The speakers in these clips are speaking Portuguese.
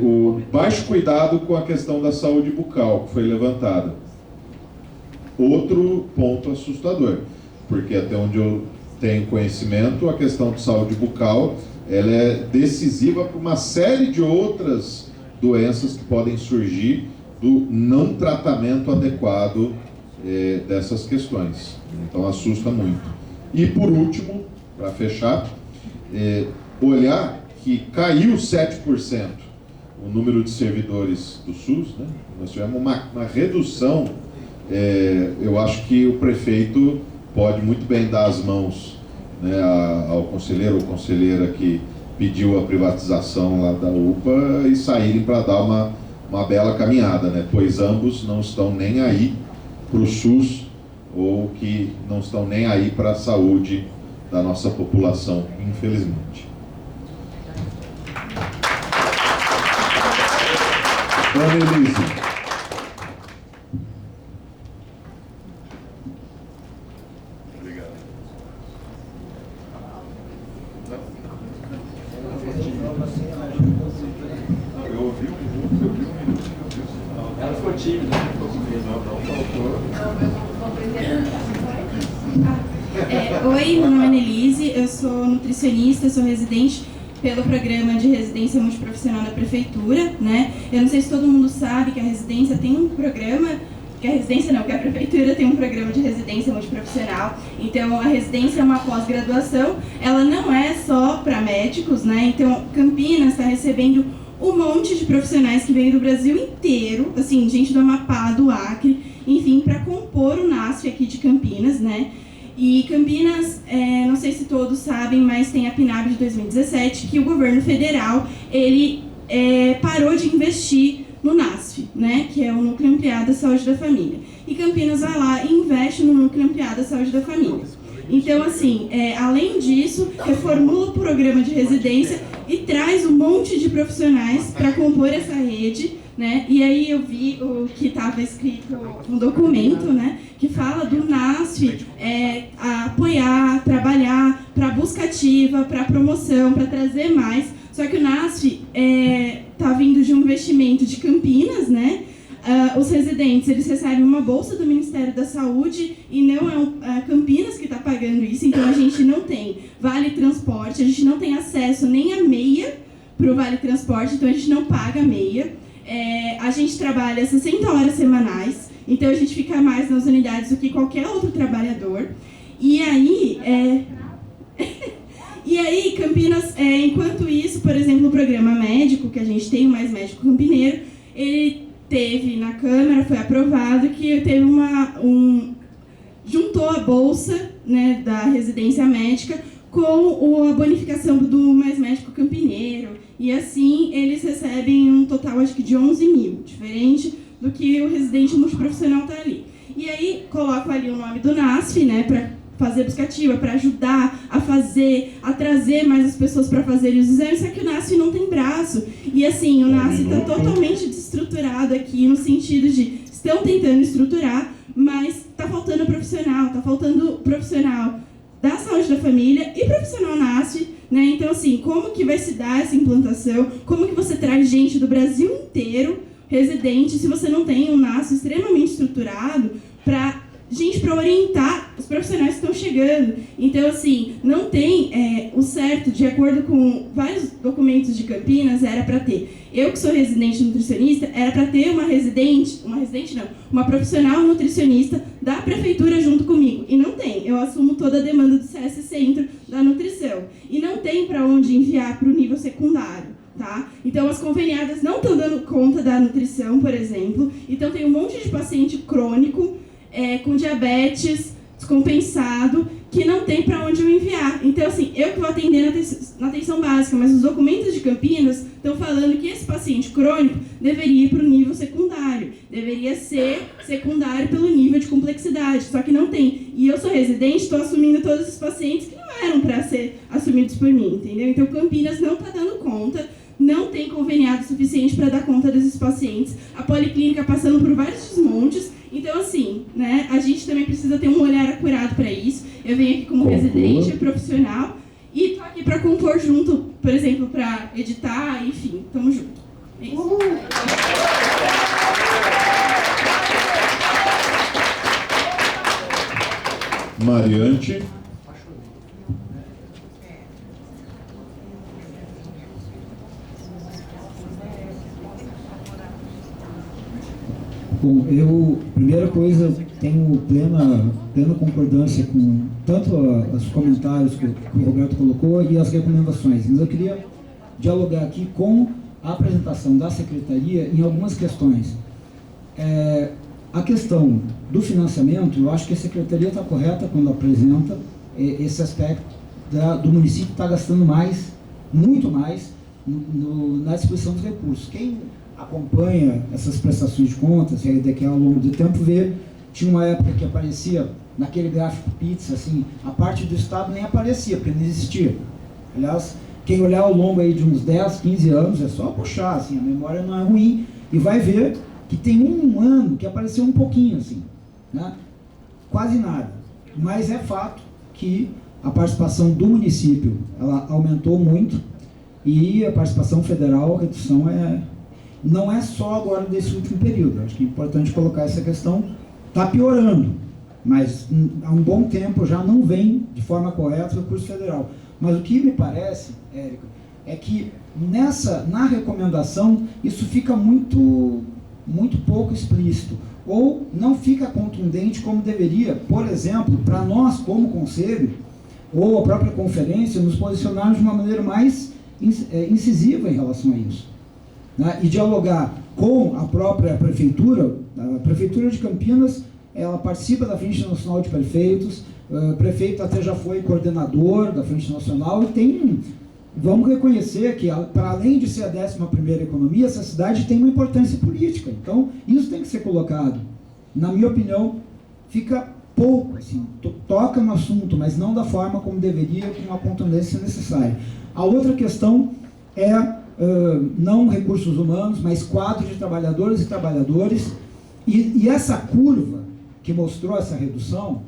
o baixo cuidado com a questão da saúde bucal, que foi levantada. Outro ponto assustador, porque até onde eu tenho conhecimento, a questão de saúde bucal ela é decisiva para uma série de outras doenças que podem surgir do não tratamento adequado dessas questões. Então assusta muito. E por último, para fechar, olhar que caiu 7% o número de servidores do SUS, né? Nós tivemos uma redução. Eu acho que o prefeito pode muito bem dar as mãos, né, ao conselheiro ou conselheira que pediu a privatização lá da UPA e saírem para dar uma bela caminhada, né? Pois ambos não estão nem aí para o SUS ou que não estão nem aí para a saúde da nossa população, infelizmente. Annelise. Obrigado. Eu ouvi um minuto. Ela ficou tímida, ficou com medo. Oi, meu nome é Annelise, eu sou nutricionista, sou residente pelo programa de residência multiprofissional da prefeitura, né? Eu não sei se todo mundo sabe que a residência tem um programa, que a prefeitura tem um programa de residência multiprofissional. Então, a residência é uma pós-graduação, ela não é só para médicos, né? Então, Campinas está recebendo um monte de profissionais que vêm do Brasil inteiro, assim, gente do Amapá, do Acre, enfim, para compor o NASF aqui de Campinas, né? E Campinas, não sei se todos sabem, mas tem a PNAB de 2017, que o governo federal, ele parou de investir no NASF, né, que é o Núcleo Ampliado da Saúde da Família. E Campinas vai lá e investe no Núcleo Ampliado da Saúde da Família. Então, assim, além disso, reformula o programa de residência e traz um monte de profissionais para compor essa rede, né? E aí eu vi o que estava escrito no documento, né, que fala do NASF apoiar, trabalhar para busca ativa, para promoção, para trazer mais. Só que o NASF está vindo de um investimento de Campinas, né? Os residentes, eles recebem uma bolsa do Ministério da Saúde e não é Campinas que está pagando isso, então a gente não tem vale transporte, a gente não tem acesso nem a meia para o vale transporte, então a gente não paga meia. A gente trabalha 60 horas semanais, então a gente fica mais nas unidades do que qualquer outro trabalhador. E aí, Campinas, enquanto isso, por exemplo, o programa médico, que a gente tem, o Mais Médico Campineiro, ele teve na Câmara, foi aprovado que teve juntou a bolsa, né, da residência médica com a bonificação do Mais Médico Campineiro, e assim eles recebem um total, acho que de 11 mil, diferente do que o residente multiprofissional está ali. E aí colocam ali o nome do NASF, né, para fazer busca ativa, para ajudar a trazer mais as pessoas para fazerem os exames, só que o NASF não tem braço. E assim, o NASF está totalmente desestruturado aqui, no sentido de estão tentando estruturar, mas está faltando profissional da saúde da família e profissional NASF, né? Então, assim, como que vai se dar essa implantação? Como que você traz gente do Brasil inteiro, residente, se você não tem um NASF extremamente estruturado para orientar os profissionais que estão chegando? Então, assim, não tem o certo, de acordo com vários documentos de Campinas, era para ter. Eu que sou residente nutricionista, era para ter uma profissional nutricionista da prefeitura junto comigo. E não tem. Eu assumo toda a demanda do CS Centro da nutrição. E não tem para onde enviar para o nível secundário. Tá? Então, as conveniadas não estão dando conta da nutrição, por exemplo. Então, tem um monte de paciente crônico, com diabetes descompensado, que não tem para onde eu enviar. Então, assim, eu que vou atender na atenção básica, mas os documentos de Campinas estão falando que esse paciente crônico deveria ir para o nível secundário, deveria ser secundário pelo nível de complexidade, só que não tem. E eu sou residente, estou assumindo todos esses pacientes que não eram para ser assumidos por mim, entendeu? Então, Campinas não está dando conta, não tem conveniado suficiente para dar conta desses pacientes, a policlínica passando por vários desmontes. Então, assim, né, a gente também precisa ter um olhar acurado para isso. Eu venho aqui como residente profissional e estou aqui e para compor junto, por exemplo, para editar, enfim, tamo junto. É isso. Mariante. Bom, primeira coisa, tenho plena concordância com tanto os comentários que o Roberto colocou e as recomendações, mas eu queria dialogar aqui com a apresentação da Secretaria em algumas questões. A questão do financiamento, eu acho que a Secretaria está correta quando apresenta esse aspecto do município estar gastando mais, muito mais, na distribuição dos recursos. Quem acompanha essas prestações de contas, e daqui ao longo do tempo vê, tinha uma época que aparecia naquele gráfico pizza, assim, a parte do Estado nem aparecia, porque não existia. Aliás, quem olhar ao longo aí de uns 10, 15 anos, é só puxar, assim, a memória não é ruim, e vai ver que tem um ano que apareceu um pouquinho, assim, né? Quase nada. Mas é fato que a participação do município, ela aumentou muito, e a participação federal, a redução não é só agora desse último período. Acho que é importante colocar essa questão. Está piorando, mas há um bom tempo já não vem de forma correta o recurso federal. Mas o que me parece, Érica, é que na recomendação isso fica muito pouco explícito, ou não fica contundente como deveria, por exemplo, para nós como conselho, ou a própria conferência, nos posicionarmos de uma maneira mais incisiva em relação a isso, né? E dialogar com a própria prefeitura. A Prefeitura de Campinas, ela participa da Frente Nacional de Prefeitos, o prefeito até já foi coordenador da Frente Nacional, e vamos reconhecer que, para além de ser a 11ª economia, essa cidade tem uma importância política. Então, isso tem que ser colocado. Na minha opinião, fica pouco, assim, toca no assunto, mas não da forma como deveria, com a contundência necessária. A outra questão é não recursos humanos, mas quadro de trabalhadoras e trabalhadores. E essa curva que mostrou essa redução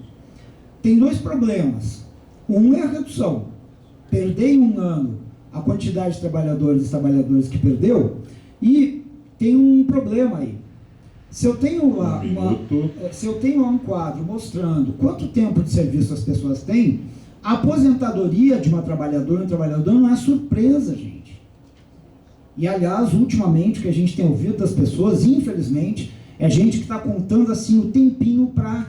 tem dois problemas. Um é a redução. Perder em um ano a quantidade de trabalhadores e trabalhadoras que perdeu, e tem um problema aí. Se eu tenho lá um quadro mostrando quanto tempo de serviço as pessoas têm, a aposentadoria de uma trabalhadora e um trabalhador não é surpresa, gente. E, aliás, ultimamente, o que a gente tem ouvido das pessoas, infelizmente, é gente que está contando assim o tempinho para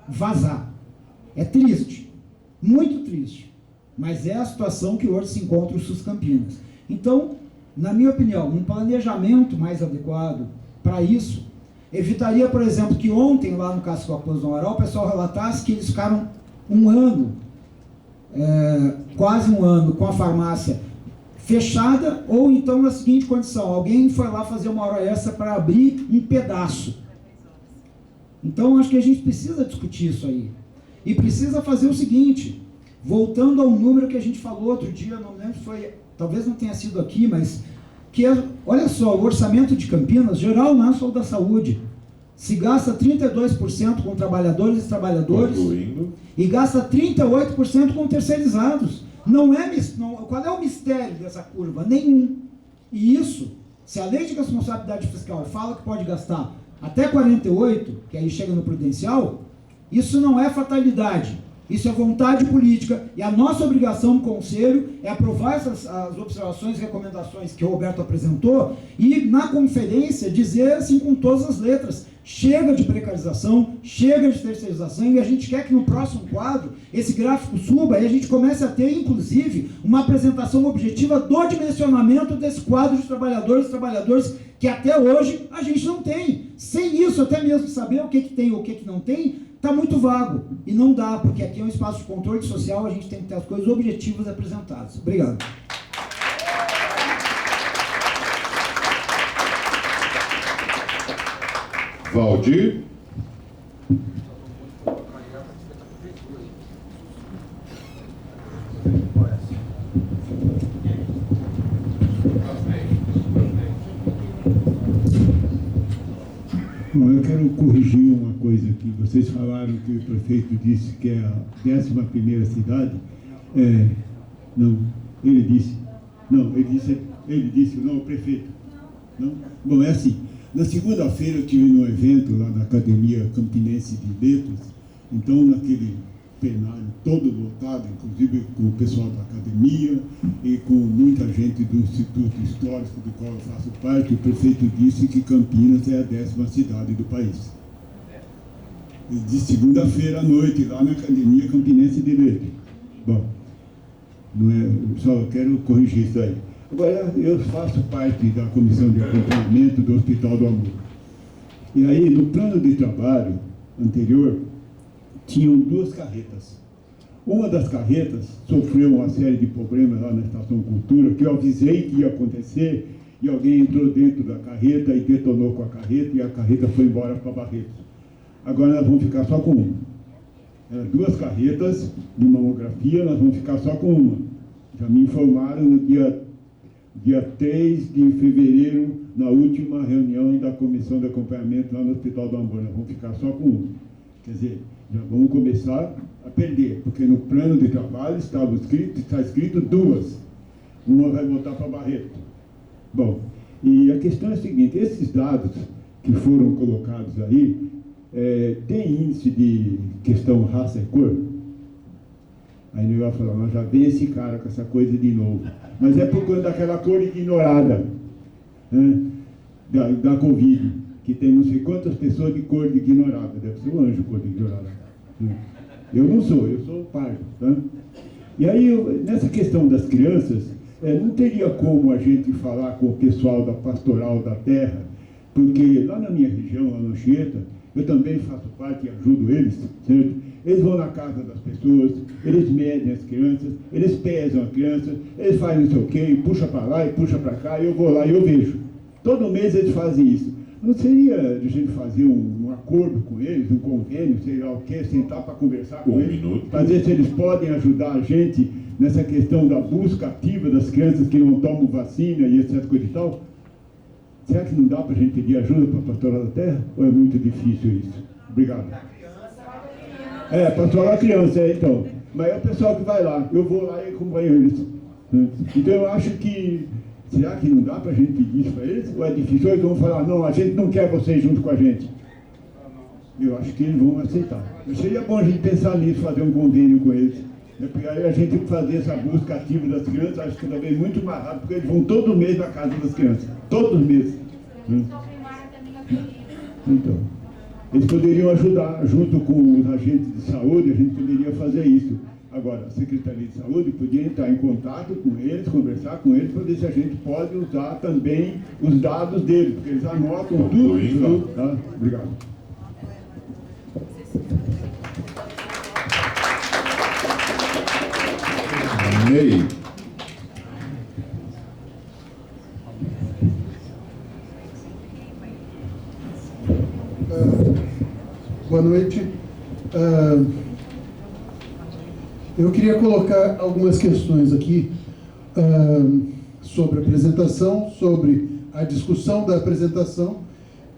vazar. É triste, muito triste, mas é a situação que hoje se encontra o SUS Campinas. Então, na minha opinião, um planejamento mais adequado para isso evitaria, por exemplo, que ontem, lá no Cássio Raposo do Amaral, o pessoal relatasse que eles ficaram um ano, quase um ano, com a farmácia fechada, ou então na seguinte condição: alguém foi lá fazer uma hora extra para abrir um pedaço. Então, acho que a gente precisa discutir isso aí. E precisa fazer o seguinte, voltando ao número que a gente falou outro dia, não lembro se foi, talvez não tenha sido aqui, mas que olha só, o orçamento de Campinas, geral, não é só o da saúde, se gasta 32% com trabalhadores e trabalhadores, e gasta 38% com terceirizados. Qual é o mistério dessa curva? Nenhum. E isso, se a lei de responsabilidade fiscal fala que pode gastar até 48%, que aí chega no prudencial, isso não é fatalidade. Isso é vontade política, e a nossa obrigação como conselho é aprovar as observações e recomendações que o Roberto apresentou, e na conferência dizer assim com todas as letras: chega de precarização, chega de terceirização, e a gente quer que no próximo quadro esse gráfico suba e a gente comece a ter, inclusive, uma apresentação objetiva do dimensionamento desse quadro de trabalhadores e trabalhadoras que até hoje a gente não tem. Sem isso, até mesmo saber o que tem ou o que não tem, está muito vago. E não dá, porque aqui é um espaço de controle social, a gente tem que ter as coisas objetivas apresentadas. Obrigado. Valdir. Bom, eu quero corrigir uma coisa aqui. Vocês falaram que o prefeito disse que é a 11ª cidade. Não, ele disse. Não, ele disse, não, o prefeito. Não? Bom, é assim. Na segunda-feira eu estive num evento lá na Academia Campinense de Letras, então naquele plenário todo lotado, inclusive com o pessoal da academia e com muita gente do Instituto Histórico do qual eu faço parte, o prefeito disse que Campinas é a 10ª cidade do país. De segunda-feira à noite, lá na Academia Campinense de Letras. Bom, não é, só quero corrigir isso aí. Agora, eu faço parte da comissão de acompanhamento do Hospital do Amor. E aí, no plano de trabalho anterior, tinham 2 carretas. Uma das carretas sofreu uma série de problemas lá na Estação Cultura, que eu avisei que ia acontecer, e alguém entrou dentro da carreta e detonou com a carreta, e a carreta foi embora para Barretos. Agora nós vamos ficar só com uma. Eram 2 carretas de mamografia, nós vamos ficar só com uma. Já me informaram no dia 3 de fevereiro, na última reunião da comissão de acompanhamento lá no Hospital do Amor. Nós vamos ficar só com uma. Quer dizer, já vamos começar a perder, porque no plano de trabalho está escrito 2. Uma vai voltar para Barreto. Bom, e a questão é a seguinte, esses dados que foram colocados aí, tem índice de questão raça e cor? Aí ele vai falar, mas já vem esse cara com essa coisa de novo. Mas é por conta daquela cor ignorada, né, da Covid, que tem não sei quantas pessoas de cor ignorada. Deve ser um anjo cor ignorada. Eu não sou, eu sou pardo. Tá? E aí, nessa questão das crianças, não teria como a gente falar com o pessoal da Pastoral da Terra, porque lá na minha região, lá no Anchieta, eu também faço parte e ajudo eles, certo? Eles vão na casa das pessoas, eles medem as crianças, eles pesam a criança, eles fazem não sei o quê, puxa para lá e puxa para cá, e eu vou lá e eu vejo. Todo mês eles fazem isso. Não seria de a gente fazer um acordo com eles, um convênio, sei lá o quê, sentar para conversar com eles, fazer se eles podem ajudar a gente nessa questão da busca ativa das crianças que não tomam vacina e etc. coisa e tal? Será que não dá para a gente pedir ajuda para a Pastoral da Terra? Ou é muito difícil isso? Obrigado. Pastoral da Criança, então. Mas é o pessoal que vai lá. Eu vou lá e acompanho eles. Então eu acho que... Será que não dá para a gente pedir isso para eles? Ou é difícil? Ou eles vão falar, não, a gente não quer vocês junto com a gente. Eu acho que eles vão aceitar. Seria bom a gente pensar nisso, fazer um convênio com eles. Porque aí a gente fazer essa busca ativa das crianças, acho que também é muito mais rápido, porque eles vão todo mês na casa das crianças. Todos os meses. Então, eles poderiam ajudar, junto com os agentes de saúde, a gente poderia fazer isso. Agora, a Secretaria de Saúde podia entrar em contato com eles, conversar com eles, para ver se a gente pode usar também os dados deles, porque eles anotam tudo. Tá? Obrigado. Ney. Boa noite. Eu queria colocar algumas questões aqui sobre a apresentação, sobre a discussão da apresentação,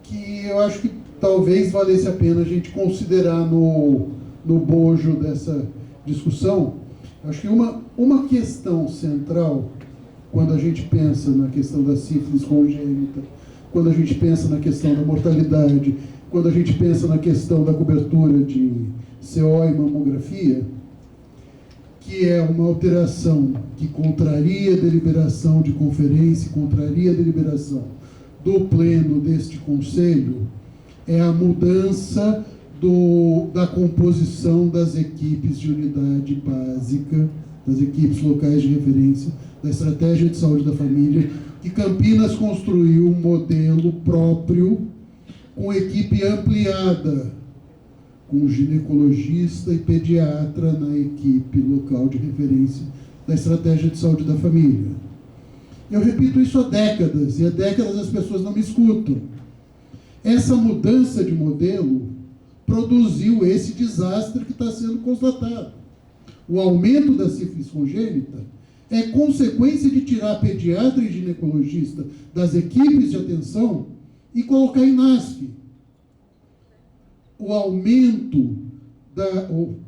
que eu acho que talvez valesse a pena a gente considerar no bojo dessa discussão. Acho que uma questão central, quando a gente pensa na questão da sífilis congênita, quando a gente pensa na questão da mortalidade, quando a gente pensa na questão da cobertura de CO e mamografia, que é uma alteração que contraria a deliberação de conferência, contraria a deliberação do pleno deste Conselho, é a mudança da composição das equipes de unidade básica, das equipes locais de referência, da estratégia de saúde da família, que Campinas construiu um modelo próprio, com equipe ampliada, com ginecologista e pediatra na equipe local de referência da estratégia de saúde da família. Eu repito isso há décadas, e há décadas as pessoas não me escutam. Essa mudança de modelo produziu esse desastre que está sendo constatado. O aumento da sífilis congênita é consequência de tirar pediatra e ginecologista das equipes de atenção e colocar em NASF. O aumento,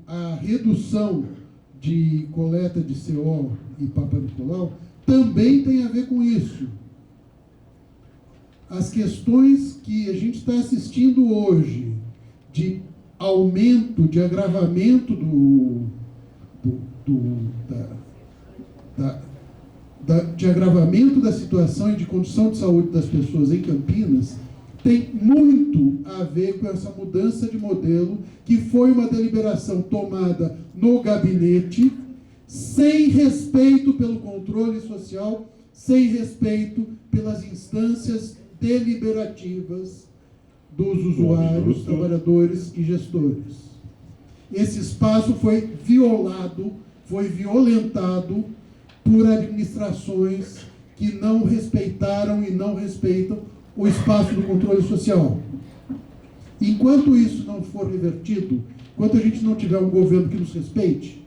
a redução de coleta de CO e Papa Nicolau também tem a ver com isso. As questões que a gente está assistindo hoje, de aumento, de agravamento de agravamento da situação e de condição de saúde das pessoas em Campinas, tem muito a ver com essa mudança de modelo, que foi uma deliberação tomada no gabinete, sem respeito pelo controle social, sem respeito pelas instâncias deliberativas dos usuários, trabalhadores e gestores. Esse espaço foi violado, foi violentado por administrações que não respeitaram e não respeitam o espaço do controle social. Enquanto isso não for revertido, enquanto a gente não tiver um governo que nos respeite,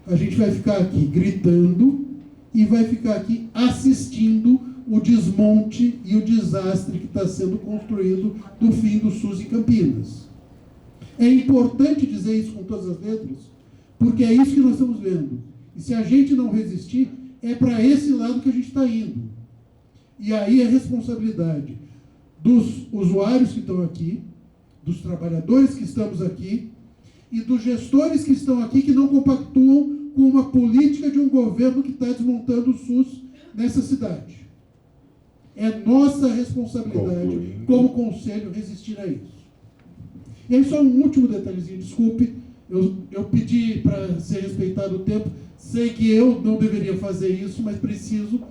a gente vai ficar aqui gritando e vai ficar aqui assistindo o desmonte e o desastre que está sendo construído do fim do SUS em Campinas. É importante dizer isso com todas as letras, porque é isso que nós estamos vendo. E se a gente não resistir, é para esse lado que a gente está indo. E aí é responsabilidade dos usuários que estão aqui, dos trabalhadores que estamos aqui e dos gestores que estão aqui, que não compactuam com uma política de um governo que está desmontando o SUS nessa cidade. É nossa responsabilidade, como conselho, resistir a isso. E aí só um último detalhezinho, desculpe, eu pedi para ser respeitado o tempo, sei que eu não deveria fazer isso, mas preciso.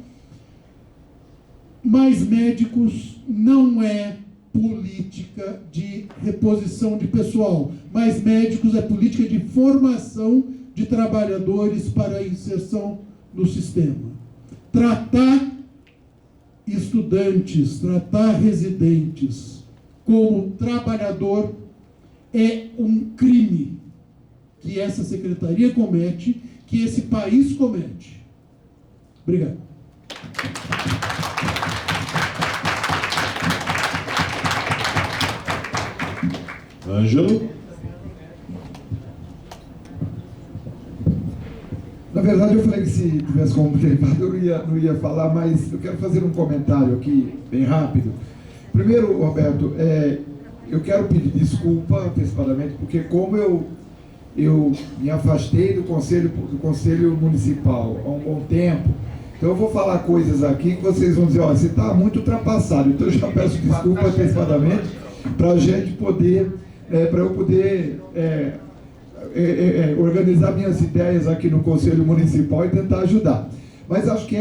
Mais médicos não é política de reposição de pessoal. Mais médicos é política de formação de trabalhadores para a inserção no sistema. Tratar estudantes, tratar residentes como trabalhador é um crime que essa secretaria comete, que esse país comete. Obrigado. Ângelo? Na verdade, eu falei que se tivesse como privado eu não ia falar, mas eu quero fazer um comentário aqui, bem rápido. Primeiro, Roberto, eu quero pedir desculpa antecipadamente, porque como eu me afastei do Conselho Municipal há um bom tempo, então eu vou falar coisas aqui que vocês vão dizer, ó, você está muito ultrapassado, então eu já peço desculpa antecipadamente para a gente poder, para eu poder organizar minhas ideias aqui no Conselho Municipal e tentar ajudar. Mas acho que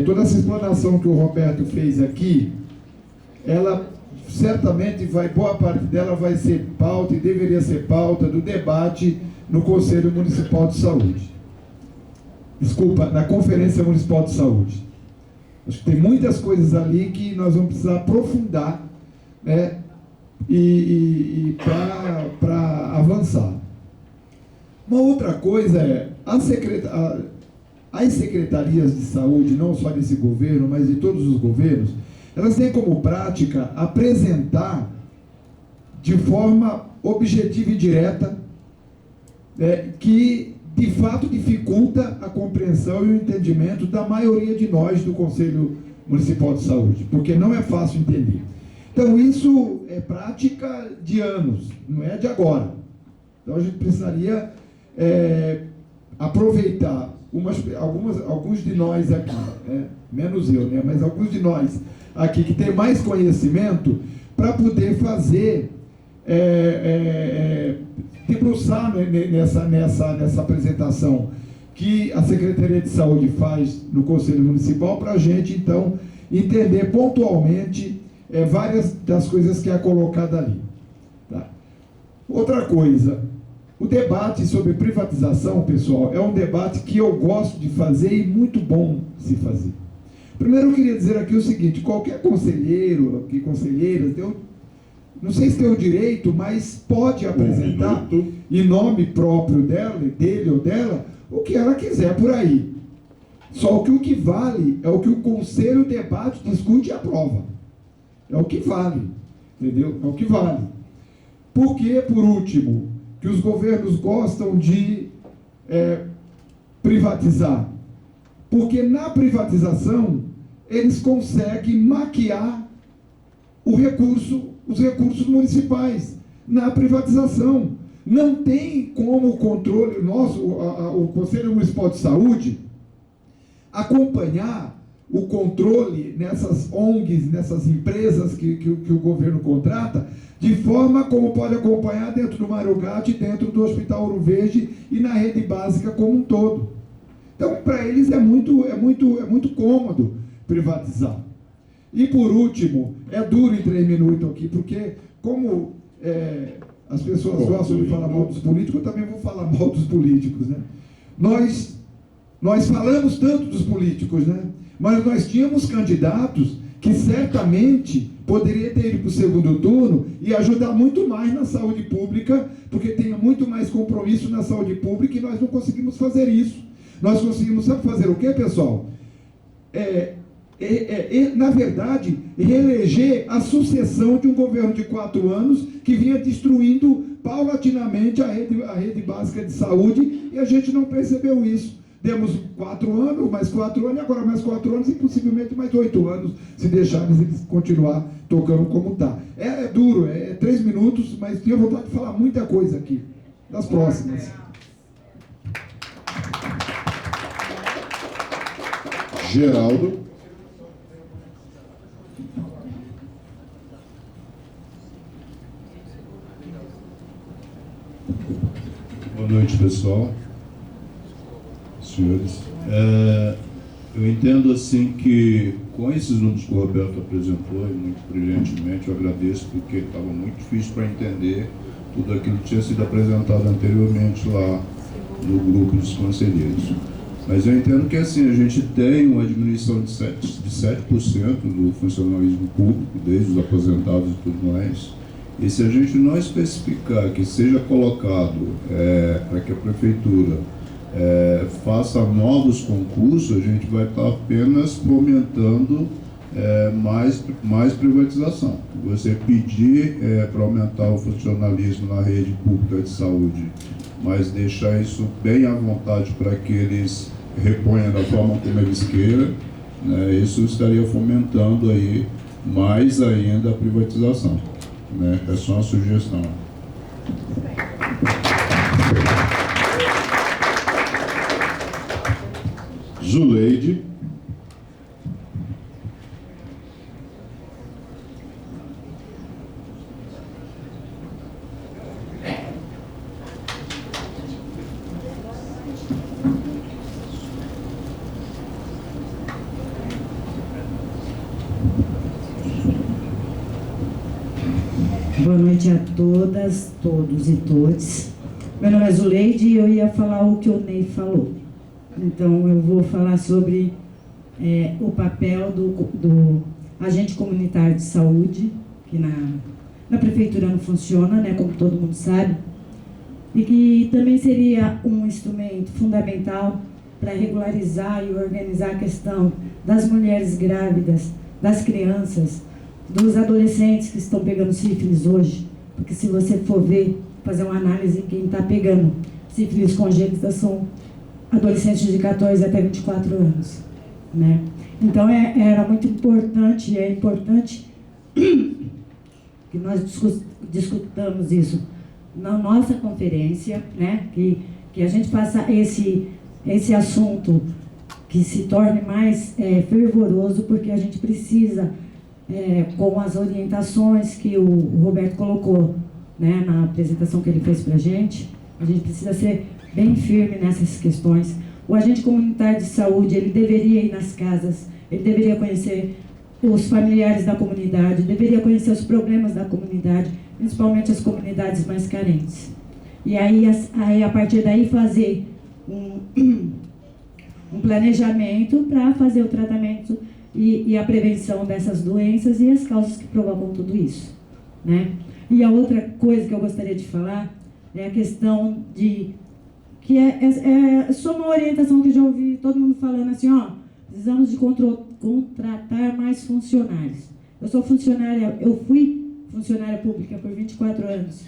toda essa explanação que o Roberto fez aqui, ela certamente boa parte dela vai ser pauta e deveria ser pauta do debate no Conselho Municipal de Saúde. Desculpa, na Conferência Municipal de Saúde. Acho que tem muitas coisas ali que nós vamos precisar aprofundar, né? E para avançar. Uma outra coisa é as secretarias de saúde, não só desse governo, mas de todos os governos, elas têm como prática apresentar de forma objetiva e direta, que de fato dificulta a compreensão e o entendimento da maioria de nós do Conselho Municipal de Saúde, porque não é fácil entender. Então isso é prática de anos, não é de agora. Então a gente precisaria aproveitar alguns de nós aqui, menos eu, mas alguns de nós aqui que tem mais conhecimento para poder fazer, debruçar nessa apresentação que a Secretaria de Saúde faz no Conselho Municipal, para a gente então entender pontualmente várias das coisas que é colocada ali. Tá? Outra coisa, o debate sobre privatização, pessoal, é um debate que eu gosto de fazer e muito bom se fazer. Primeiro eu queria dizer aqui o seguinte, qualquer conselheiro, conselheira, não sei se tem o direito, mas pode apresentar em nome próprio dele ou dela, o que ela quiser por aí. Só que o que vale é o que o conselho debate, discute e aprova. É o que vale, entendeu? É o que vale. Porque, por último, que os governos gostam de privatizar? Porque na privatização eles conseguem maquiar os recursos municipais. Na privatização não tem como o controle nosso, o Conselho Municipal de Saúde, acompanhar o controle nessas ONGs, nessas empresas que o governo contrata, de forma como pode acompanhar dentro do Mário Gatti, dentro do Hospital Ouro Verde e na rede básica como um todo. Então, para eles é muito cômodo privatizar. E, por último, é duro em 3 minutos aqui, porque como as pessoas gostam de falar mal dos políticos, eu também vou falar mal dos políticos, né? Nós falamos tanto dos políticos, né? Mas nós tínhamos candidatos que certamente poderia ter ido para o segundo turno e ajudar muito mais na saúde pública, porque tem muito mais compromisso na saúde pública e nós não conseguimos fazer isso. Nós conseguimos, sabe fazer o quê, pessoal? Na verdade, reeleger a sucessão de um governo de 4 anos que vinha destruindo paulatinamente a rede básica de saúde e a gente não percebeu isso. Demos 4 anos, mais 4 anos, e agora mais 4 anos e possivelmente mais 8 anos, se deixarmos eles continuar tocando como está. É duro, 3 minutos, mas tenho vontade de falar muita coisa aqui. Nas próximas. Geraldo. Boa noite, pessoal, senhores. Eu entendo assim que com esses números que o Roberto apresentou, e muito brilhantemente, eu agradeço, porque estava muito difícil para entender tudo aquilo que tinha sido apresentado anteriormente lá no grupo dos conselheiros. Mas eu entendo que assim, a gente tem uma diminuição de 7% do funcionalismo público, desde os aposentados e tudo mais. E se a gente não especificar que seja colocado para que a prefeitura faça novos concursos, a gente vai estar apenas fomentando mais privatização. Você pedir para aumentar o funcionalismo na rede pública de saúde, mas deixar isso bem à vontade para que eles reponham da forma como eles queiram, né, isso estaria fomentando aí mais ainda a privatização. Né? É só uma sugestão. Zuleide. Boa noite a todas, todos e todes. Meu nome é Zuleide e eu ia falar o que o Ney falou. Então, eu vou falar sobre o papel do agente comunitário de saúde, que na prefeitura não funciona, né, como todo mundo sabe, e que também seria um instrumento fundamental para regularizar e organizar a questão das mulheres grávidas, das crianças, dos adolescentes que estão pegando sífilis hoje, porque se você for ver, fazer uma análise, quem está pegando sífilis congênita são adolescentes de 14 até 24 anos, né? Então era muito importante, e é importante que nós discutamos isso na nossa conferência, né? Que a gente faça esse assunto que se torne mais fervoroso, porque a gente precisa, com as orientações que o Roberto colocou, né, na apresentação que ele fez para a gente precisa ser bem firme nessas questões. O agente comunitário de saúde, ele deveria ir nas casas, ele deveria conhecer os familiares da comunidade, deveria conhecer os problemas da comunidade, principalmente as comunidades mais carentes. E aí a partir daí, fazer um planejamento para fazer o tratamento e a prevenção dessas doenças e as causas que provocam tudo isso, né? E a outra coisa que eu gostaria de falar é a questão de que é só uma orientação que eu já ouvi todo mundo falando assim, ó, precisamos de contratar mais funcionários. Eu sou funcionária, eu fui funcionária pública por 24 anos.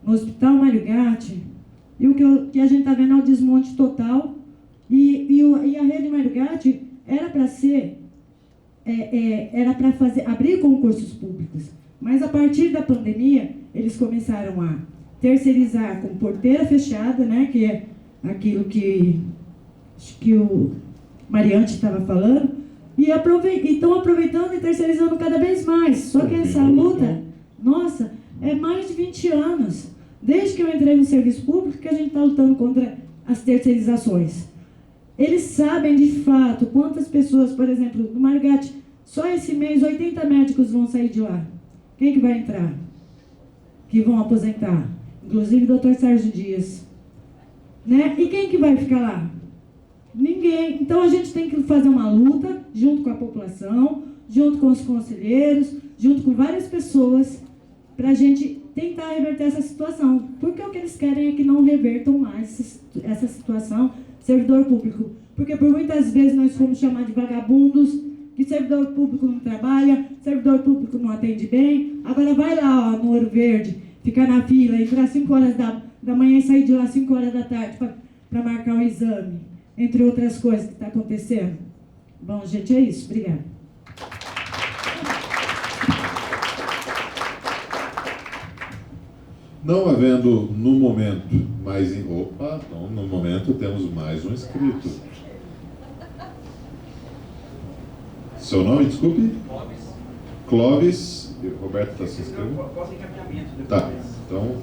no Hospital Mário Gatti, e o que a gente está vendo é o desmonte total, e a rede Mário Gatti era para ser, abrir concursos públicos, mas a partir da pandemia, eles começaram a terceirizar com porteira fechada, né, que é aquilo que o Mariante estava falando, e estão aproveitando e terceirizando cada vez mais. Só que essa luta, nossa, é mais de 20 anos, desde que eu entrei no serviço público, que a gente está lutando contra as terceirizações. Eles sabem de fato quantas pessoas, por exemplo, no Mário Gatti, só esse mês 80 médicos vão sair de lá. Quem que vai entrar? Que vão aposentar? Inclusive o Dr. Sérgio Dias. Né? E quem que vai ficar lá? Ninguém. Então a gente tem que fazer uma luta junto com a população, junto com os conselheiros, junto com várias pessoas, para a gente tentar reverter essa situação. Porque o que eles querem é que não revertam mais essa situação, servidor público. Porque por muitas vezes nós fomos chamados de vagabundos, que servidor público não trabalha, servidor público não atende bem. Agora vai lá, no Ouro Verde, ficar na fila, entrar às 5 horas da manhã e sair de lá às 5 horas da tarde para marcar o exame, entre outras coisas que está acontecendo. Bom, gente, é isso. Obrigada. Não havendo no momento mais... no momento temos mais um inscrito. Seu nome, desculpe? Clóvis. Roberto está se inscrevendo? Posso encaminhamento depois. Tá, então...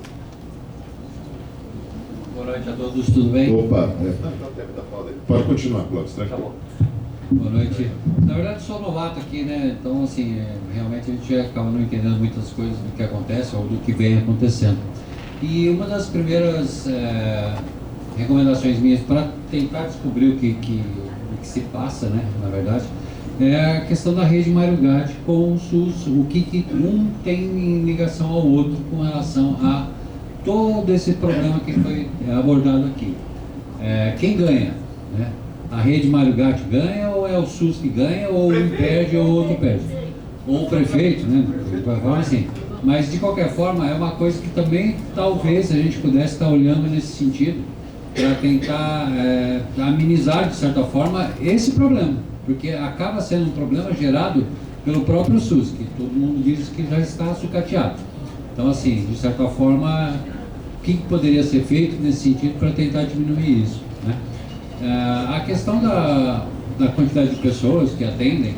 Boa noite a todos, tudo bem? Opa, pode continuar, Clóvis, tranquilo. Tá bom. Boa noite. Na verdade, sou novato aqui, né? Então, assim, realmente a gente acaba não entendendo muitas coisas do que acontece ou do que vem acontecendo. E uma das primeiras recomendações minhas para tentar descobrir o que se passa, né? Na verdade, é a questão da rede Mário Gatti com o SUS, o que um tem em ligação ao outro com relação a todo esse problema que foi abordado aqui. Quem ganha? Né? A rede Mário Gatti ganha, ou é o SUS que ganha, ou um perde ou o outro perde? Ou o prefeito, né? Assim. Mas, de qualquer forma, é uma coisa que também, talvez, a gente pudesse estar olhando nesse sentido, para tentar amenizar, de certa forma, esse problema. Porque acaba sendo um problema gerado pelo próprio SUS, que todo mundo diz que já está sucateado. Então, assim, de certa forma, o que poderia ser feito nesse sentido para tentar diminuir isso, né? A questão da quantidade de pessoas que atendem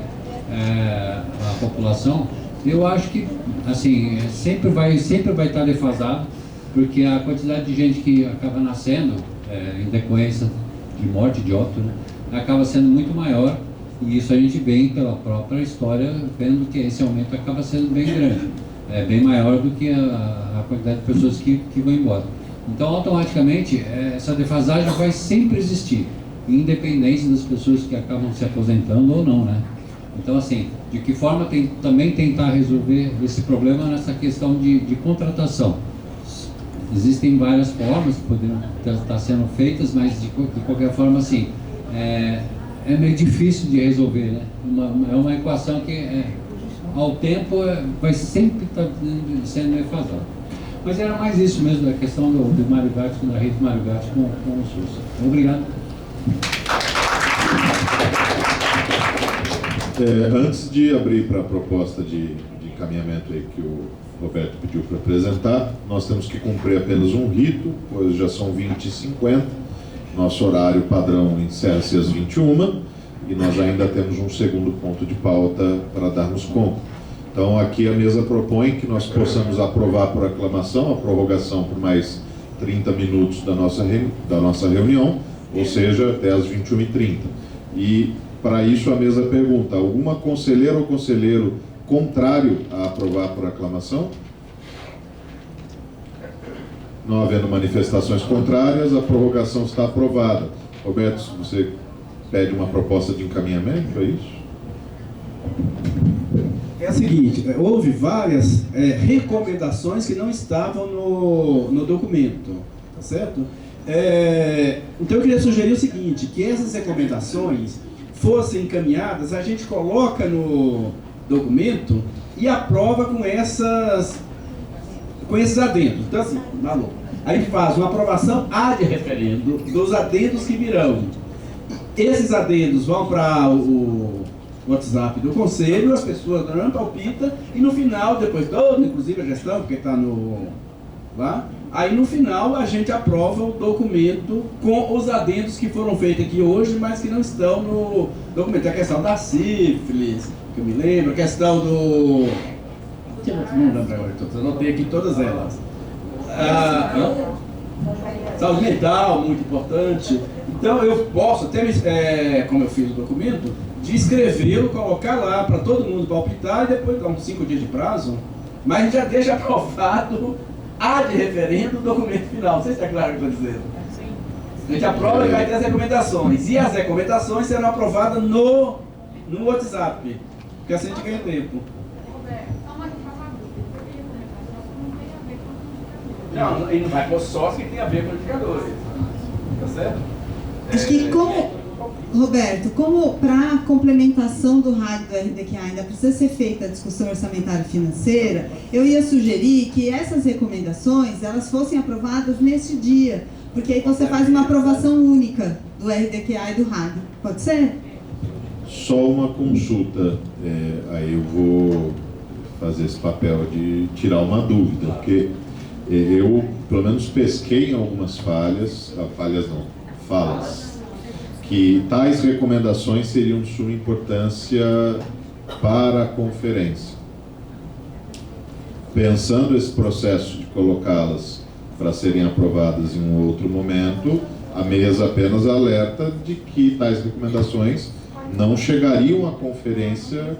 a população, eu acho que, assim, sempre vai estar defasado, porque a quantidade de gente que acaba nascendo em decorrência de morte, de óbito, né, acaba sendo muito maior, e isso a gente vê pela própria história, vendo que esse aumento acaba sendo bem grande. É bem maior do que a quantidade de pessoas que vão embora. Então, automaticamente, essa defasagem vai sempre existir, independente das pessoas que acabam se aposentando ou não, né? Então, assim, de que forma também tentar resolver esse problema nessa questão de contratação? Existem várias formas que poderiam estar sendo feitas, mas de qualquer forma, assim, é meio difícil de resolver, né? É uma equação que ao tempo vai sempre estar sendo defasado. Mas era mais isso mesmo, a questão do Mário Gatti, da rede Mário Gatti com o SUS. Obrigado. Antes de abrir para a proposta de encaminhamento aí que o Roberto pediu para apresentar, nós temos que cumprir apenas um rito, pois já são 20h50, nosso horário padrão encerra-se às 21h, e nós ainda temos um segundo ponto de pauta para darmos conta. Então, aqui a mesa propõe que nós possamos aprovar por aclamação a prorrogação por mais 30 minutos da nossa reunião, ou seja, até às 21h30. E, para isso, a mesa pergunta: alguma conselheira ou conselheiro contrário a aprovar por aclamação? Não havendo manifestações contrárias, a prorrogação está aprovada. Roberto, você pede uma proposta de encaminhamento, é isso? É o seguinte, houve várias recomendações que não estavam no documento, tá certo? Então eu queria sugerir o seguinte, que essas recomendações fossem encaminhadas, a gente coloca no documento e aprova com com esses adendos. Então assim, maluco, a gente faz uma aprovação ad referendo dos adendos que virão. Esses adendos vão para o WhatsApp do Conselho, as pessoas palpitam, e no final, depois todo, inclusive a gestão, porque está no... lá, aí no final a gente aprova o documento com os adendos que foram feitos aqui hoje, mas que não estão no documento. A questão da sífilis, que eu me lembro, a questão do... não lembro agora, eu anotei aqui todas elas. Saúde mental, muito importante. Então eu posso até, como eu fiz o documento, de escrevê-lo, colocar lá para todo mundo palpitar e depois dar uns 5 dias de prazo, mas já deixa aprovado ad referendo o documento final. Não sei se está claro o que eu estou dizendo. A gente aprova e vai ter as recomendações. E as recomendações serão aprovadas no WhatsApp, porque assim a gente ganha tempo. Não, ele não vai pôr só que tem a ver com indicadores. Tá certo? Acho que Roberto, como para a complementação do rádio do RDQA ainda precisa ser feita a discussão orçamentária financeira, eu ia sugerir que essas recomendações elas fossem aprovadas neste dia, porque aí você faz uma aprovação única do RDQA e do rádio. Pode ser? Só uma consulta, aí eu vou fazer esse papel de tirar uma dúvida, porque eu, pelo menos, pesquei em algumas falas, que tais recomendações seriam de suma importância para a conferência. Pensando esse processo de colocá-las para serem aprovadas em um outro momento, a mesa apenas alerta de que tais recomendações não chegariam à conferência,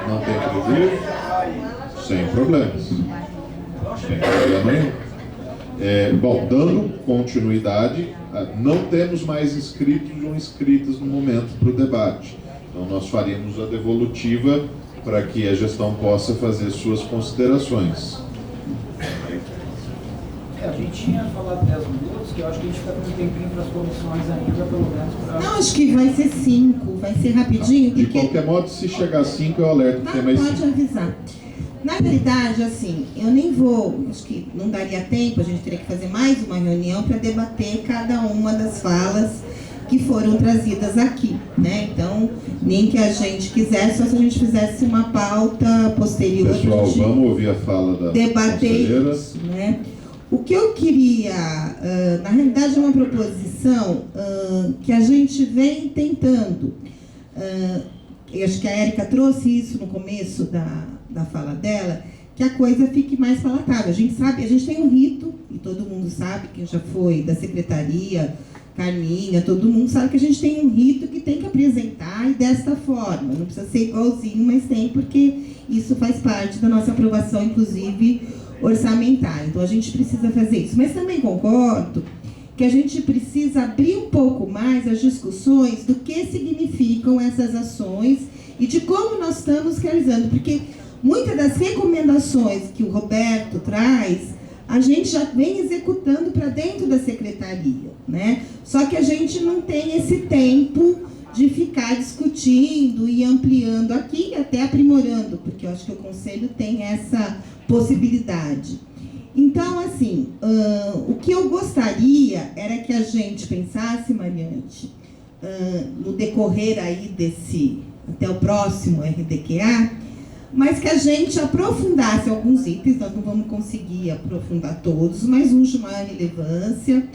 não tem prejuízo, sem problemas. Sem problema nenhum. Bom, dando continuidade, não temos mais inscritos ou inscritas no momento para o debate. Então nós faríamos a devolutiva para que a gestão possa fazer suas considerações. A gente tinha falado 10 minutos, que eu acho que a gente fica com um tempinho para as comissões ainda, pelo menos para... Não, acho que vai ser 5, vai ser rapidinho. De qualquer modo, se chegar a 5, eu alerto que tem mais 5. Pode avisar. Na verdade, assim, eu nem vou, acho que não daria tempo, a gente teria que fazer mais uma reunião para debater cada uma das falas que foram trazidas aqui, né? Então, nem que a gente quisesse, só se a gente fizesse uma pauta posterior. Pessoal, vamos ouvir a fala da debater isso, né? O que eu queria, na realidade, é uma proposição que a gente vem tentando. Eu acho que a Érica trouxe isso no começo da fala dela, que a coisa fique mais palatável. A gente sabe, a gente tem um rito, e todo mundo sabe, quem já foi da secretaria, Carminha, todo mundo sabe que a gente tem um rito que tem que apresentar e desta forma. Não precisa ser igualzinho, mas tem, porque isso faz parte da nossa aprovação, inclusive orçamentária. Então a gente precisa fazer isso. Mas também concordo que a gente precisa abrir um pouco mais as discussões do que significam essas ações e de como nós estamos realizando, porque muitas das recomendações que o Roberto traz, a gente já vem executando para dentro da secretaria, né? Só que a gente não tem esse tempo de ficar discutindo e ampliando aqui, até aprimorando, porque eu acho que o Conselho tem essa possibilidade. Então, assim, o que eu gostaria era que a gente pensasse, Mariante, no decorrer aí até o próximo RDQA, mas que a gente aprofundasse alguns itens, nós não vamos conseguir aprofundar todos, mas uns de maior relevância,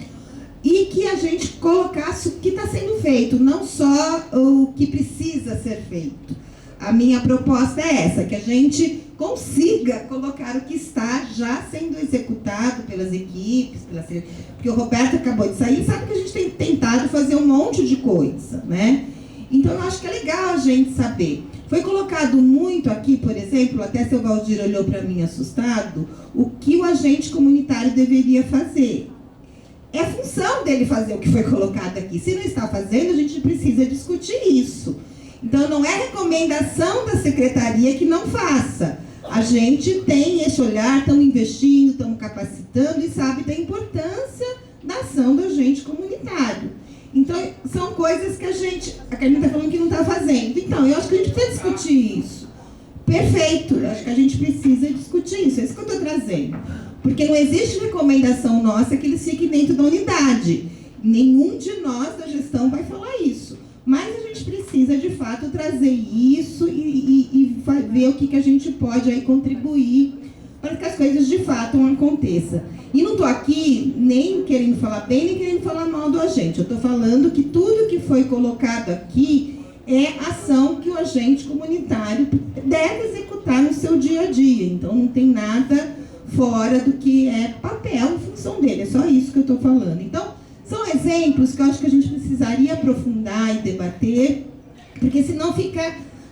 e que a gente colocasse o que está sendo feito, não só o que precisa ser feito. A minha proposta é essa, que a gente consiga colocar o que está já sendo executado pelas equipes, porque o Roberto acabou de sair, sabe que a gente tem tentado fazer um monte de coisa, né? Então, eu acho que é legal a gente saber. Foi colocado muito aqui, por exemplo, até seu Valdir olhou para mim assustado, o que o agente comunitário deveria fazer. É função dele fazer o que foi colocado aqui. Se não está fazendo, a gente precisa discutir isso. Então, não é recomendação da secretaria que não faça. A gente tem esse olhar, estamos investindo, estamos capacitando e sabe da importância da ação do agente comunitário. Então, são coisas que a Carminha está falando que não está fazendo. Então, eu acho que a gente precisa discutir isso. Perfeito, eu acho que a gente precisa discutir isso, é isso que eu estou trazendo. Porque não existe recomendação nossa que eles fiquem dentro da unidade. Nenhum de nós da gestão vai falar isso. Mas a gente precisa, de fato, trazer isso e ver o que a gente pode aí contribuir para que as coisas, de fato, aconteçam. E não estou aqui nem querendo falar bem, nem querendo falar mal do agente. Eu estou falando que tudo que foi colocado aqui é ação que o agente comunitário deve executar no seu dia a dia. Então, não tem nada fora do que é papel em função dele. É só isso que eu estou falando. Então, são exemplos que eu acho que a gente precisaria aprofundar e debater, porque senão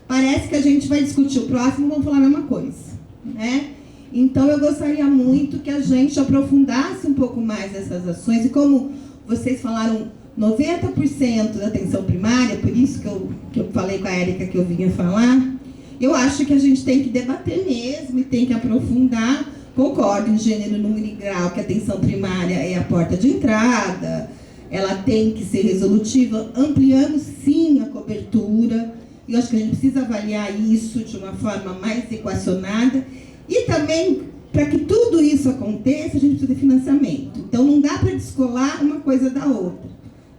parece que a gente vai discutir o próximo e vamos falar a mesma coisa, né? Então, eu gostaria muito que a gente aprofundasse um pouco mais essas ações, e como vocês falaram, 90% da atenção primária, por isso que eu falei com a Érica que eu vinha falar, eu acho que a gente tem que debater mesmo e tem que aprofundar. Concordo em gênero, número e grau, que a atenção primária é a porta de entrada, ela tem que ser resolutiva, ampliando sim a cobertura, e eu acho que a gente precisa avaliar isso de uma forma mais equacionada, e também, para que tudo isso aconteça, a gente precisa de financiamento. Então, não dá para descolar uma coisa da outra,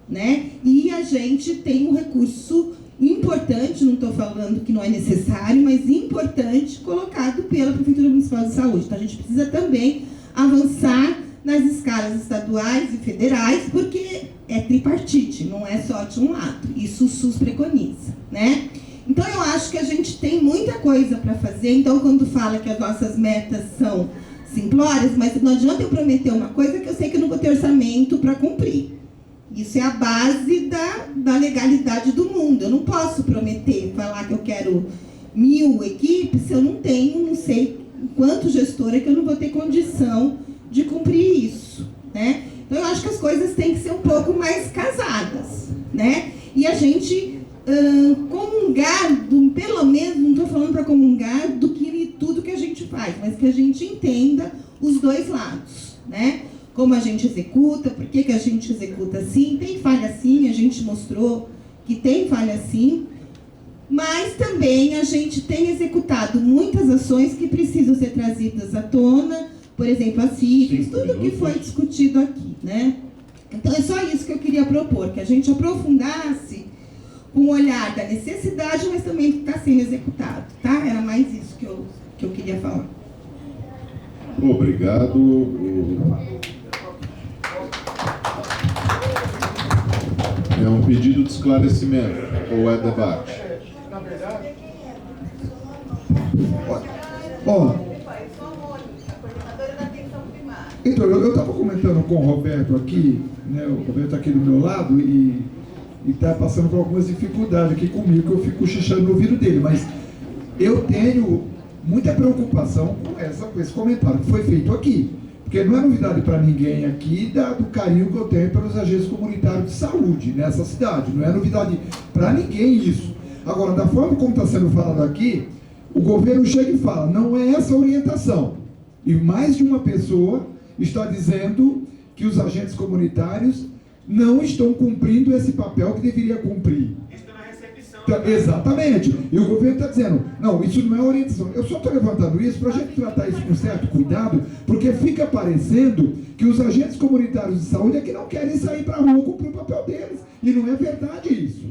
né? E a gente tem um recurso importante, não estou falando que não é necessário, mas importante, colocado pela Prefeitura Municipal de Saúde. Então, a gente precisa também avançar nas escalas estaduais e federais, porque é tripartite, não é só de um lado. Isso o SUS preconiza, né? Então, eu acho que a gente tem muita coisa para fazer. Então, quando fala que as nossas metas são simplórias, mas não adianta eu prometer uma coisa que eu sei que eu não vou ter orçamento para cumprir. Isso é a base da legalidade do mundo. Eu não posso prometer, falar que eu quero 1000 equipes, se eu não tenho, não sei quanto gestora, que eu não vou ter condição de cumprir isso, né? Então, eu acho que as coisas têm que ser um pouco mais casadas, né? E a gente comungar, pelo menos, não estou falando para comungar do que tudo que a gente faz, mas que a gente entenda os dois lados, né? Como a gente executa, por que a gente executa assim, tem falha sim, a gente mostrou que tem falha sim, mas também a gente tem executado muitas ações que precisam ser trazidas à tona, por exemplo, a CIFES, tudo que foi discutido aqui, né? Então, é só isso que eu queria propor, que a gente aprofundasse com o olhar da necessidade, mas também do que está sendo executado, tá? Era mais isso que eu queria falar. Obrigado. É um pedido de esclarecimento ou é debate? Na verdade... Bom, então, eu estava comentando com o Roberto aqui, né, o Roberto está aqui do meu lado e está passando por algumas dificuldades aqui comigo, que eu fico xixando no ouvido dele, mas eu tenho muita preocupação com esse comentário que foi feito aqui, porque não é novidade para ninguém aqui do carinho que eu tenho pelos agentes comunitários de saúde nessa cidade, não é novidade para ninguém isso. Agora, da forma como está sendo falado aqui, o governo chega e fala, não é essa a orientação, e mais de uma pessoa está dizendo que os agentes comunitários não estão cumprindo esse papel que deveria cumprir. Está na recepção. Exatamente. E o governo está dizendo, não, isso não é orientação. Eu só estou levantando isso para a gente tratar isso com certo cuidado, porque fica parecendo que os agentes comunitários de saúde é que não querem sair para a rua cumprir o papel deles. E não é verdade isso.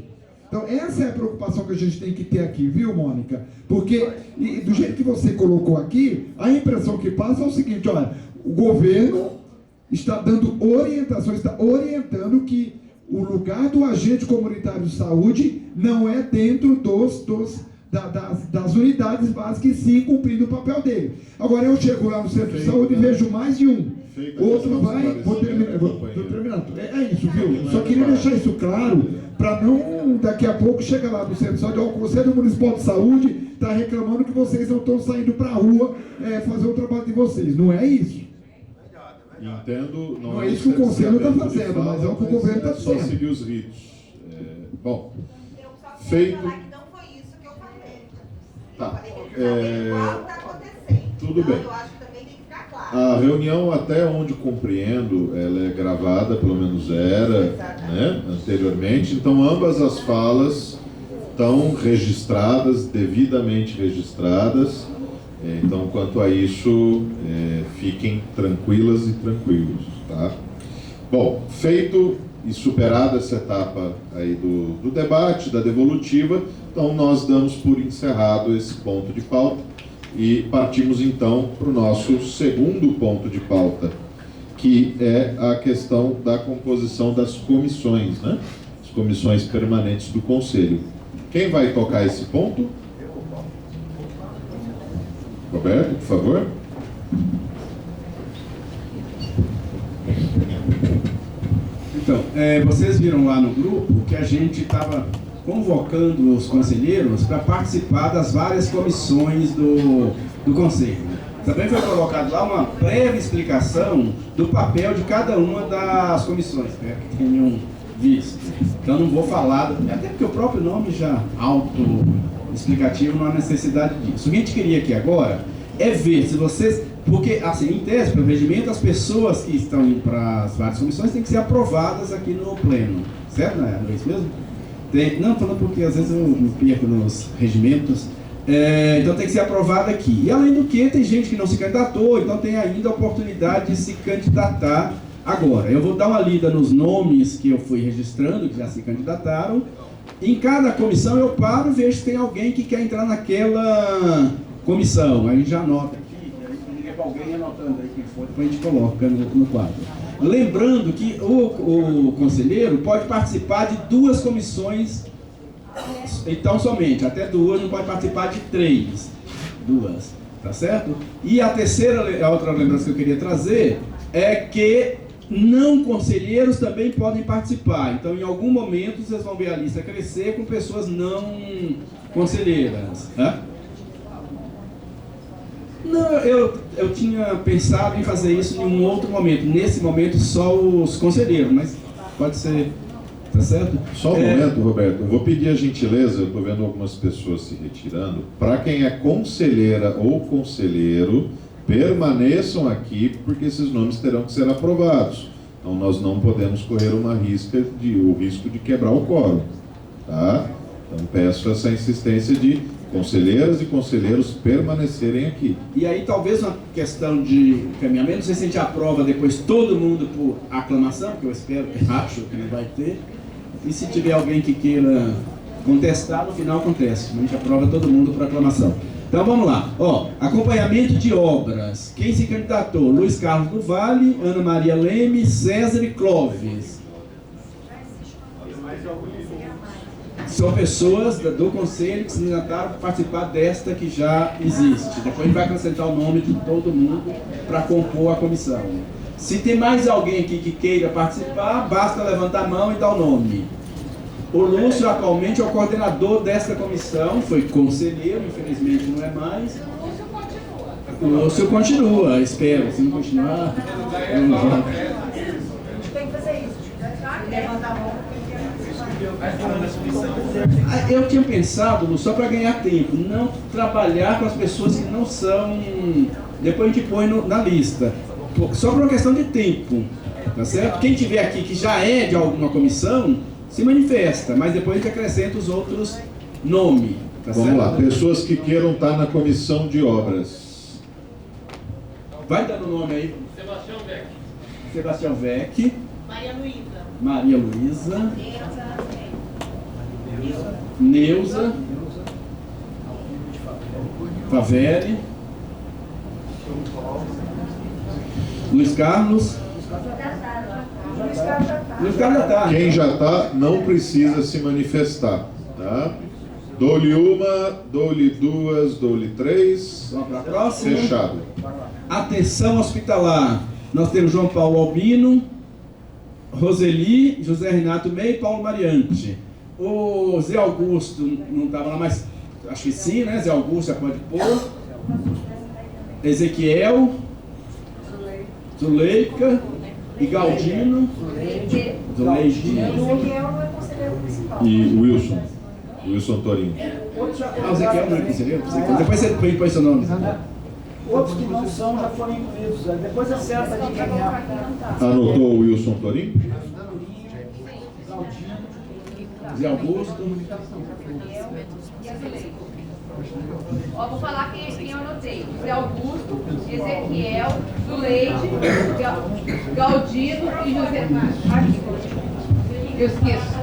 Então, essa é a preocupação que a gente tem que ter aqui, viu, Mônica? Porque, do jeito que você colocou aqui, a impressão que passa é o seguinte, olha, o governo está dando orientações, está orientando que o lugar do agente comunitário de saúde não é dentro das unidades básicas, sim, cumprindo o papel dele. Agora, eu chego lá no centro de saúde e vejo mais de um. Outro vai... Vou terminar. É isso, viu? Só queria deixar isso claro, para não, daqui a pouco, chega lá no centro de saúde, o Conselho Municipal de Saúde está reclamando que vocês não estão saindo para a rua fazer o trabalho de vocês. Não é isso. Entendo. Não é isso que o Conselho está fazendo, mas é o que o governo está dizendo. Só seguir os ritos. Bom, feito... Não foi isso que eu falei. Tá. Igual está acontecendo. Tudo bem. Eu acho que também tem que ficar claro. A reunião, até onde compreendo, ela é gravada, pelo menos era, né, anteriormente. Então, ambas as falas estão registradas, devidamente registradas. Então, quanto a isso, fiquem tranquilas e tranquilos, tá? Bom, feito e superada essa etapa aí do debate, da devolutiva, então nós damos por encerrado esse ponto de pauta e partimos então para o nosso segundo ponto de pauta, que é a questão da composição das comissões, né? As comissões permanentes do Conselho. Quem vai tocar esse ponto? Roberto, por favor. Então, vocês viram lá no grupo que a gente estava convocando os conselheiros para participar das várias comissões do Conselho. Também foi colocado lá uma breve explicação do papel de cada uma das comissões, que tenham visto. Então não vou falar, até porque o próprio nome já auto-explicativo, não há necessidade disso. O que a gente queria aqui agora é ver se vocês... Porque, assim, em tese, pelo regimento, as pessoas que estão indo para as várias comissões têm que ser aprovadas aqui no pleno. Certo, não é isso mesmo? Não, falando porque às vezes eu me perco nos regimentos. Então tem que ser aprovado aqui. E além do que, tem gente que não se candidatou, então tem ainda a oportunidade de se candidatar agora. Eu vou dar uma lida nos nomes que eu fui registrando, que já se candidataram. Em cada comissão eu paro e vejo se tem alguém que quer entrar naquela comissão. Aí já anota aqui, alguém anotando aí quem for, depois a gente coloca no quadro. Lembrando que o conselheiro pode participar de 2 comissões, então somente, até 2, não pode participar de 3. 2, tá certo? E a outra lembrança que eu queria trazer é que não conselheiros também podem participar. Então, em algum momento, vocês vão ver a lista crescer com pessoas não conselheiras. Não, eu tinha pensado em fazer isso em um outro momento. Nesse momento, só os conselheiros, mas pode ser, tá certo? Só um momento, Roberto. Eu vou pedir a gentileza, eu estou vendo algumas pessoas se retirando. Para quem é conselheira ou conselheiro, permaneçam aqui, porque esses nomes terão que ser aprovados. Então, nós não podemos correr o risco de quebrar o quórum, tá? Então, peço essa insistência de conselheiras e conselheiros permanecerem aqui. E aí talvez uma questão de encaminhamento, não sei se a gente aprova depois todo mundo por aclamação, que eu acho que não vai ter, e se tiver alguém que queira contestar, no final acontece, a gente aprova todo mundo por aclamação. Então vamos lá, acompanhamento de obras, quem se candidatou? Luiz Carlos do Vale, Ana Maria Leme, César e Clóvis. São pessoas do conselho que se candidataram para participar desta que já existe. Depois a gente vai acrescentar o nome de todo mundo para compor a comissão. Se tem mais alguém aqui que queira participar, basta levantar a mão e dar o nome. O Lúcio atualmente é o coordenador desta comissão, foi conselheiro, infelizmente não é mais. O Lúcio continua, espero. Se não continuar, eu não vou. Tem que fazer isso. Levantar a mão. Eu tinha pensado, só para ganhar tempo, não trabalhar com as pessoas que não são. Depois a gente põe na lista, só por uma questão de tempo, tá certo? Quem tiver aqui que já é de alguma comissão, se manifesta, mas depois a gente acrescenta os outros nomes. Tá Vamos certo? lá, pessoas que queiram estar na comissão de obras. Vai dando o nome aí. Sebastião Vec. Maria Luísa. Neuza. Faveri. Luiz Carlos. Luiz Carlos já está. Quem já está não precisa se manifestar, tá? Dou-lhe uma, dou-lhe duas, dou-lhe três. Vamos para a próxima. Fechado. Atenção hospitalar. Nós temos João Paulo Albino, Roseli, José Renato Meio e Paulo Mariante. O Zé Augusto não estava lá, mas acho que sim, né? Zé Augusto já pode pôr. Ezequiel, Zuleika e Galdino. Zuleide. E Wilson Torinho. O Ezequiel não é conselheiro? Depois você põe seu nome. Outros que não são já foram incluídos. Depois acerta de quem é. Anotou o Wilson Torinho? Zé Augusto. Ó, vou falar quem eu anotei. Zé Augusto, Ezequiel, Zuleide, Galdino e José Márcio. Aqui. Eu esqueço.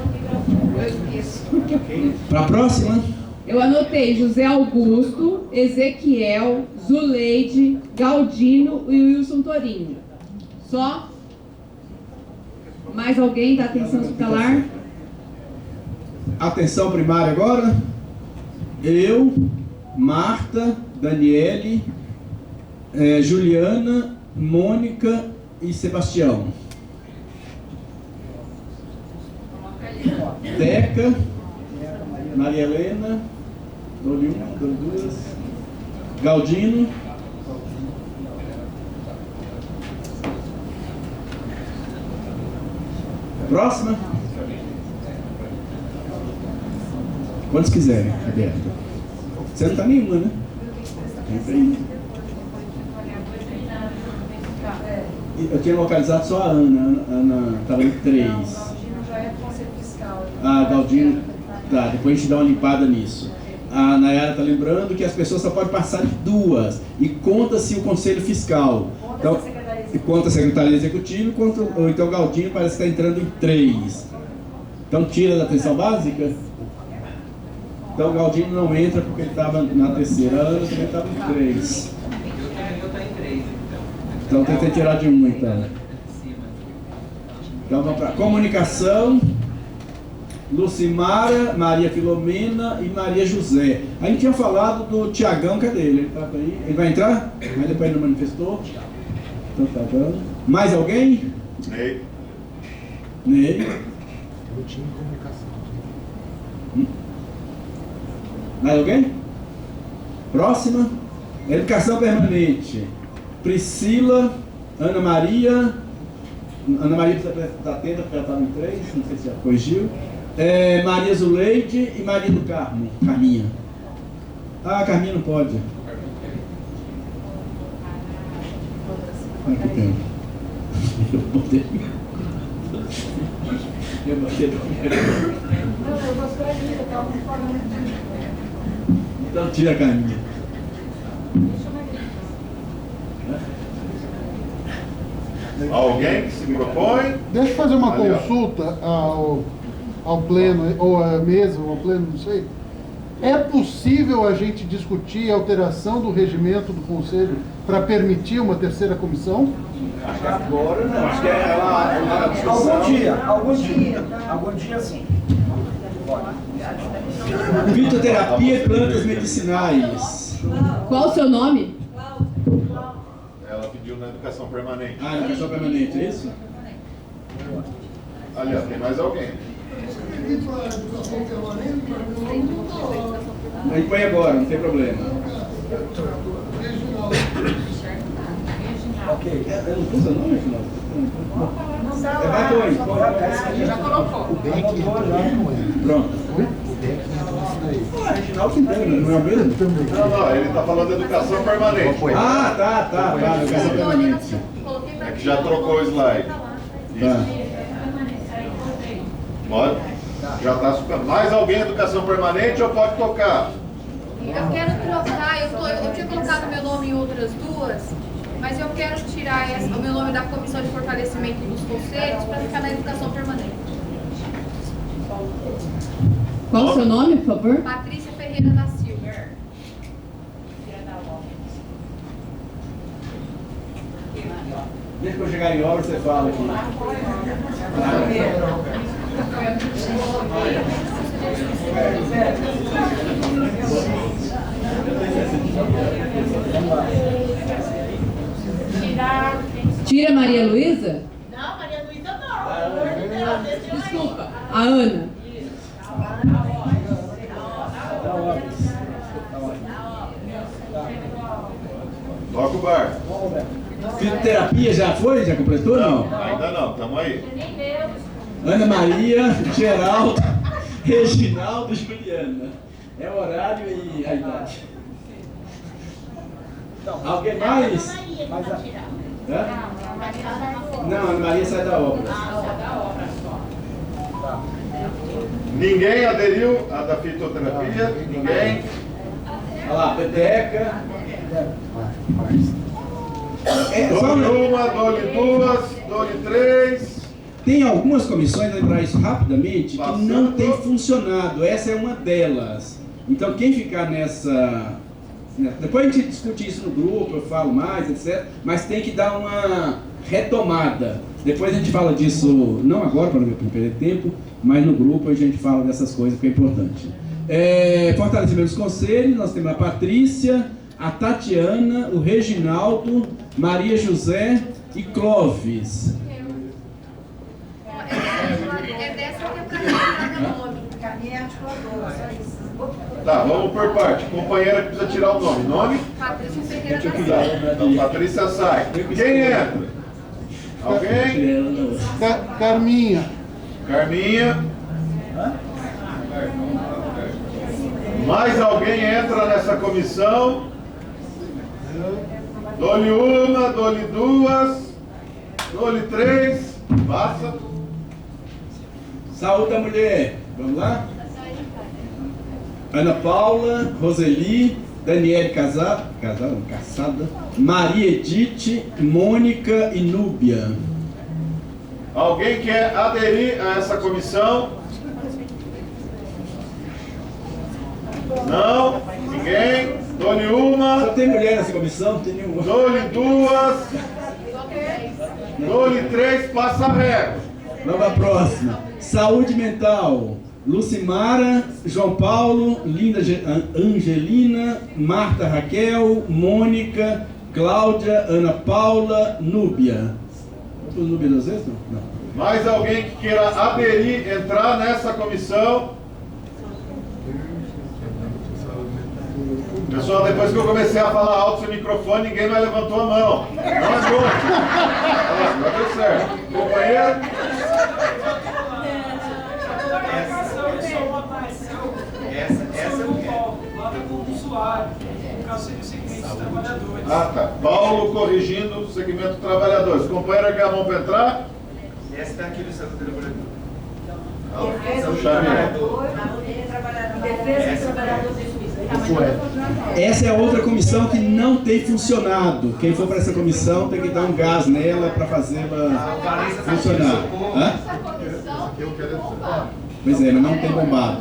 Para a próxima. Eu anotei José Augusto, Ezequiel, Zuleide, Galdino e Wilson Torinho. Só? Mais alguém da atenção hospitalar? Atenção primária agora. Eu, Marta, Daniele, Juliana, Mônica e Sebastião. Deca, Maria Helena, dou-lhe uma, dou-lhe duas. Galdino. Próxima. Quantos quiserem, aberto. Você não está nenhuma, né? Entra aí. Eu tinha localizado só a Ana. A Ana estava em 3. Ah, Galdino. Tá, depois a gente dá uma limpada nisso. A Nayara está lembrando que as pessoas só podem passar de 2. E conta-se o Conselho Fiscal. Então, e conta a Secretaria Executiva, ou então o Galdino parece que está entrando em 3. Então tira da atenção básica. Então o Galdino não entra porque ele estava na 3ª. A Ana também estava em 3. Então tentei tirar de 1 então. Então vamos para comunicação. Lucimara, Maria Filomena e Maria José. A gente tinha falado do Tiagão, cadê ele? Ele estava aí. Ele vai entrar? Mas depois ele não manifestou. Então tá bom. Mais alguém? Ney. Ney. Eu tinha comunicação. Mais alguém? Próxima. Educação permanente. Priscila, Ana Maria precisa da tenda porque ela estava em 3, não sei se já corrigiu. Maria Zuleide e Maria do Carmo. Carminha. Ah, Carminha não pode. Que pena. Eu botei. Então tira a Carminha. Alguém que se propõe? Deixa eu fazer uma consulta ao pleno, ou à mesa, ou ao pleno, não sei. É possível a gente discutir a alteração do regimento do Conselho para permitir uma 3ª comissão? Acho que agora não. Acho que é uma discussão. Algum dia sim. Fitoterapia e plantas medicinais. Qual o seu nome? Ela pediu na educação permanente. Ah, educação permanente, é isso? Ali, ó, tem mais alguém. Aí põe agora, não tem problema. Ok. Eu não pus o nome, final? Vai, põe. Já colocou. Pronto. Reginaldo que tem, não é o mesmo? Não, ele está falando de educação permanente. Ah, tá, educação permanente. É que já trocou o slide. Tá. Pode? Já está super. Mais alguém educação permanente ou pode tocar? Eu quero trocar, eu tinha colocado meu nome em outras 2, mas eu quero tirar o meu nome da Comissão de Fortalecimento dos Conselhos para ficar na educação permanente. Qual o seu nome, por favor? Patrícia Ferreira da Silva. Deixa eu chegar em obra, você fala aqui. Tira Maria Luísa? Não, Maria Luísa não. Pelo amor de Deus. Desculpa. A Ana. Toca o bar. Fitoterapia já foi? Já completou? Não. Ainda não, estamos aí. Ana Maria, Geraldo, Reginaldo e Juliana. É o horário e a idade. Alguém mais? Não, a Ana Maria sai da obra. Ninguém aderiu à da fitoterapia? Ninguém? Olha lá, peteca. Dole uma, dole duas, dole três. Tem algumas comissões, lembrar isso rapidamente, que não tem funcionado. Essa é uma delas. Então, quem ficar nessa... Depois a gente discute isso no grupo, eu falo mais, etc. Mas tem que dar uma retomada. Depois a gente fala disso, não agora, para não perder tempo, mas no grupo a gente fala dessas coisas que é importante. Fortalecimento dos conselhos, nós temos a Patrícia, a Tatiana, o Reginaldo, Maria José e Clóvis. É dessa que eu quero tirar meu nome. Caminha articuladora, só isso. Tá, vamos por parte. Companheira que precisa tirar o nome. Nome? Patrícia Ferreira da Silva. Então, Patrícia sai. Quem entra? Alguém? Carminha. Carminha. Mais alguém entra nessa comissão? Dole uma, dole duas, dole três. Passa. Saúde da mulher. Vamos lá? Ana Paula, Roseli, Daniele Caçada, Maria Edith, Mônica e Núbia. Alguém quer aderir a essa comissão? Não? Ninguém? Dole uma. Só tem mulher nessa comissão? Não tem nenhuma. Dole duas. Dole três. Passa a régua. Vamos à próxima. Saúde mental. Lucimara, João Paulo, Linda Angelina, Marta Raquel, Mônica, Cláudia, Ana Paula, Núbia. Núbia das vezes? Não. Mais alguém que queira aderir, entrar nessa comissão? Pessoal, depois que eu comecei a falar alto sem microfone, ninguém mais levantou a mão. Não é bom. Vai ter certo. Companheiro? Essa eu quero. Lá da como usuário, no caso seria o segmento de trabalhadores. Ah, tá. Paulo corrigindo o segmento de trabalhadores. Companheiro, quer a mão para entrar? Essa está aqui no Centro de Trabalhador. Defesa do trabalhador, defesa do trabalhador. Essa é outra comissão que não tem funcionado. Quem for para essa comissão tem que dar um gás nela para fazê-la funcionar. Hã? Pois é, mas não tem bombado.